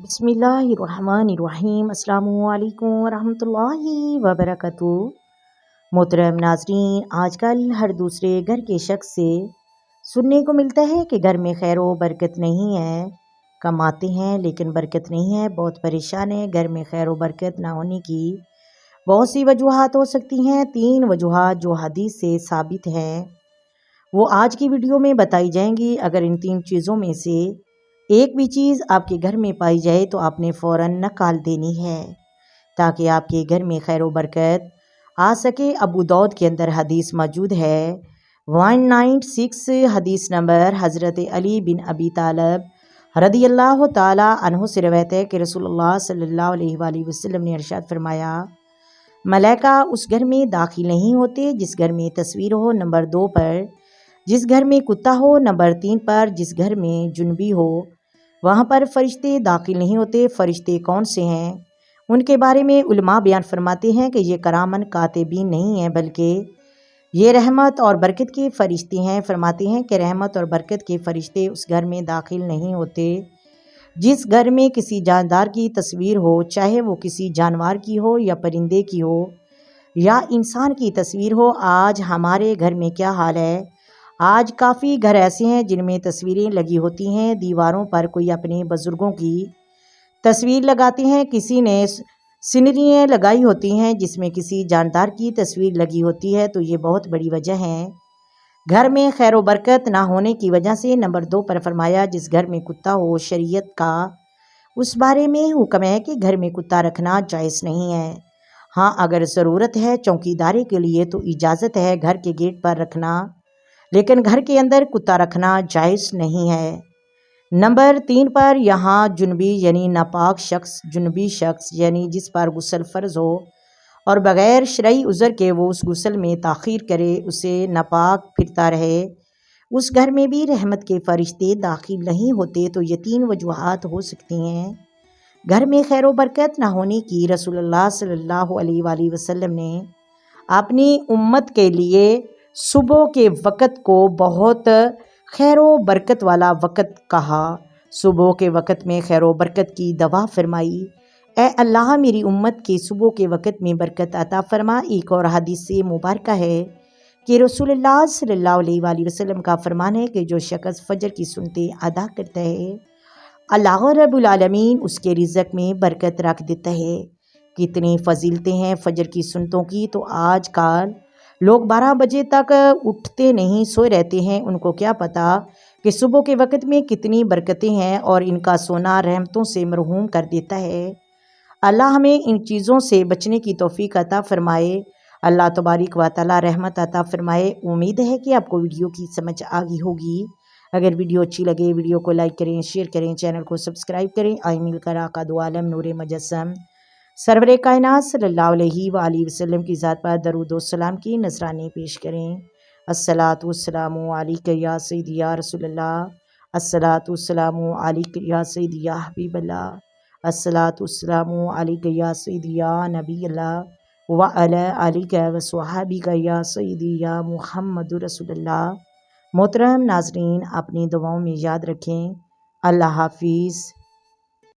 बिस्मिल्लाहिर्रहमानिर्रहीम। अस्सलामु अलैकुम वरहमतुल्लाहि वबरकातुहू। मोहतरम नाज़रीन, आजकल हर दूसरे घर के शख्स से सुनने को मिलता है कि घर में खैर व बरकत नहीं है। कमाते हैं लेकिन बरकत नहीं है, बहुत परेशान है। घर में खैर व बरकत ना होने की बहुत सी वजूहात हो सकती हैं। 3 वजूहात जो हदीस से साबित हैं वो आज की वीडियो में बताई जाएंगी। अगर इन 3 चीज़ों में से एक भी चीज़ आपके घर में पाई जाए तो आपने फ़ौरन नकाल देनी है ताकि आपके घर में खैर व बरकत आ सके। अबू दाऊद के अंदर हदीस मौजूद है 196 हदीस नंबर हज़रत अली बिन अबी तालिब रदियल्लाहु ताला अन्हु से रवायत है कि रसूलुल्लाह सल्लल्लाहु अलैहि वसल्लम ने इरशाद फरमाया, मलाइका उस घर में दाखिल नहीं होते जिस घर में तस्वीर हो, नंबर 2 पर जिस घर में कुत्ता हो, नंबर 3 पर जिस घर में जुनबी हो, वहाँ पर फरिश्ते दाखिल नहीं होते। फरिश्ते कौन से हैं? उनके बारे में उलमा बयान फरमाते हैं कि ये करामन कातिबीन नहीं हैं बल्कि ये रहमत और बरकत के फरिश्ते हैं। फरमाते हैं कि रहमत और बरकत के फरिश्ते उस घर में दाखिल नहीं होते जिस घर में किसी जानदार की तस्वीर हो, चाहे वो किसी जानवर की हो या परिंदे की हो या इंसान की तस्वीर हो। आज हमारे घर में क्या हाल है, आज काफ़ी घर ऐसे हैं जिनमें तस्वीरें लगी होती हैं दीवारों पर। कोई अपने बुज़ुर्गों की तस्वीर लगाते हैं, किसी ने सीनरियाँ लगाई होती हैं जिसमें किसी जानदार की तस्वीर लगी होती है। तो ये बहुत बड़ी वजह है घर में खैर व बरकत ना होने की वजह से। नंबर 2 पर फरमाया जिस घर में कुत्ता हो, शरीयत का उस बारे में हुक्म है कि घर में कुत्ता रखना जायज़ नहीं है। हाँ, अगर ज़रूरत है चौकीदारी के लिए तो इजाज़त है घर के गेट पर रखना, लेकिन घर के अंदर कुत्ता रखना जायज़ नहीं है। नंबर 3 पर यहाँ जुनबी यानी नापाक शख्स, जुनबी शख्स यानी जिस पर गुस्ल फ़र्ज़ हो और बग़ैर शरई उज़र के वो उस गुस्ल में ताख़ीर करे, उसे नापाक फिरता रहे, उस घर में भी रहमत के फ़रिश्ते दाखिल नहीं होते। तो ये 3 वजूहात हो सकती हैं घर में खैर व बरकत ना होने की। रसूलुल्लाह सल्लल्लाहु अलैहि वसल्लम ने अपनी उम्मत के लिए सुबह के वक़्त को बहुत खैर व बरकत वाला वक़्त कहा। सुबह के वक़्त में खैर व बरकत की दवा फरमाई, ए अल्लाह मेरी उम्मत के सुबह के वक़्त में बरकत अता फरमा। एक और हदीस से मुबारक है कि रसूलुल्लाह सल्लल्लाहु अलैहि वसल्लम का फरमान है कि जो शख्स फ़जर की सुन्नतें अदा करता है, अल्लाह रब्बुल आलमीन उसके रिज़्क़ में बरकत रख देता है। कितनी फ़जीलतें हैं फ़जर की सुन्नतों की। तो आजकल लोग 12 बजे तक उठते नहीं, सोए रहते हैं। उनको क्या पता कि सुबह के वक़्त में कितनी बरकतें हैं और इनका सोना रहमतों से मरहूम कर देता है। अल्लाह हमें इन चीज़ों से बचने की तौफ़ीक अता फ़रमाए। अल्लाह तबारक व तआला रहमत अता फ़रमाए। उम्मीद है कि आपको वीडियो की समझ आ गई होगी। अगर वीडियो अच्छी लगे वीडियो को लाइक करें, शेयर करें, चैनल को सब्सक्राइब करें। आए मिलकर आका दो आलम नूरे मुजस्सम सरवरे कायनात सल्लल्लाहु अलैहि वसल्लम की ज़ात पर दरूद व सलाम की नज़राने पेश करें। अस्सलातु वस्सलामु अलैका या सय्यदी या रसूलल्लाह, अस्सलातु वस्सलामु अलैका या सय्यदी या हबीबल्लाह, अस्सलातु वस्सलामु अलैका या सय्यदी या नबीयल्लाह व अला आलिका व स्वहाबिका या सय्यदी या मुहम्मदुर रसूलुल्लाह। मोहतरम नाज़रीन, अपनी दुआओं में याद रखें। अल्लाह हाफिज़।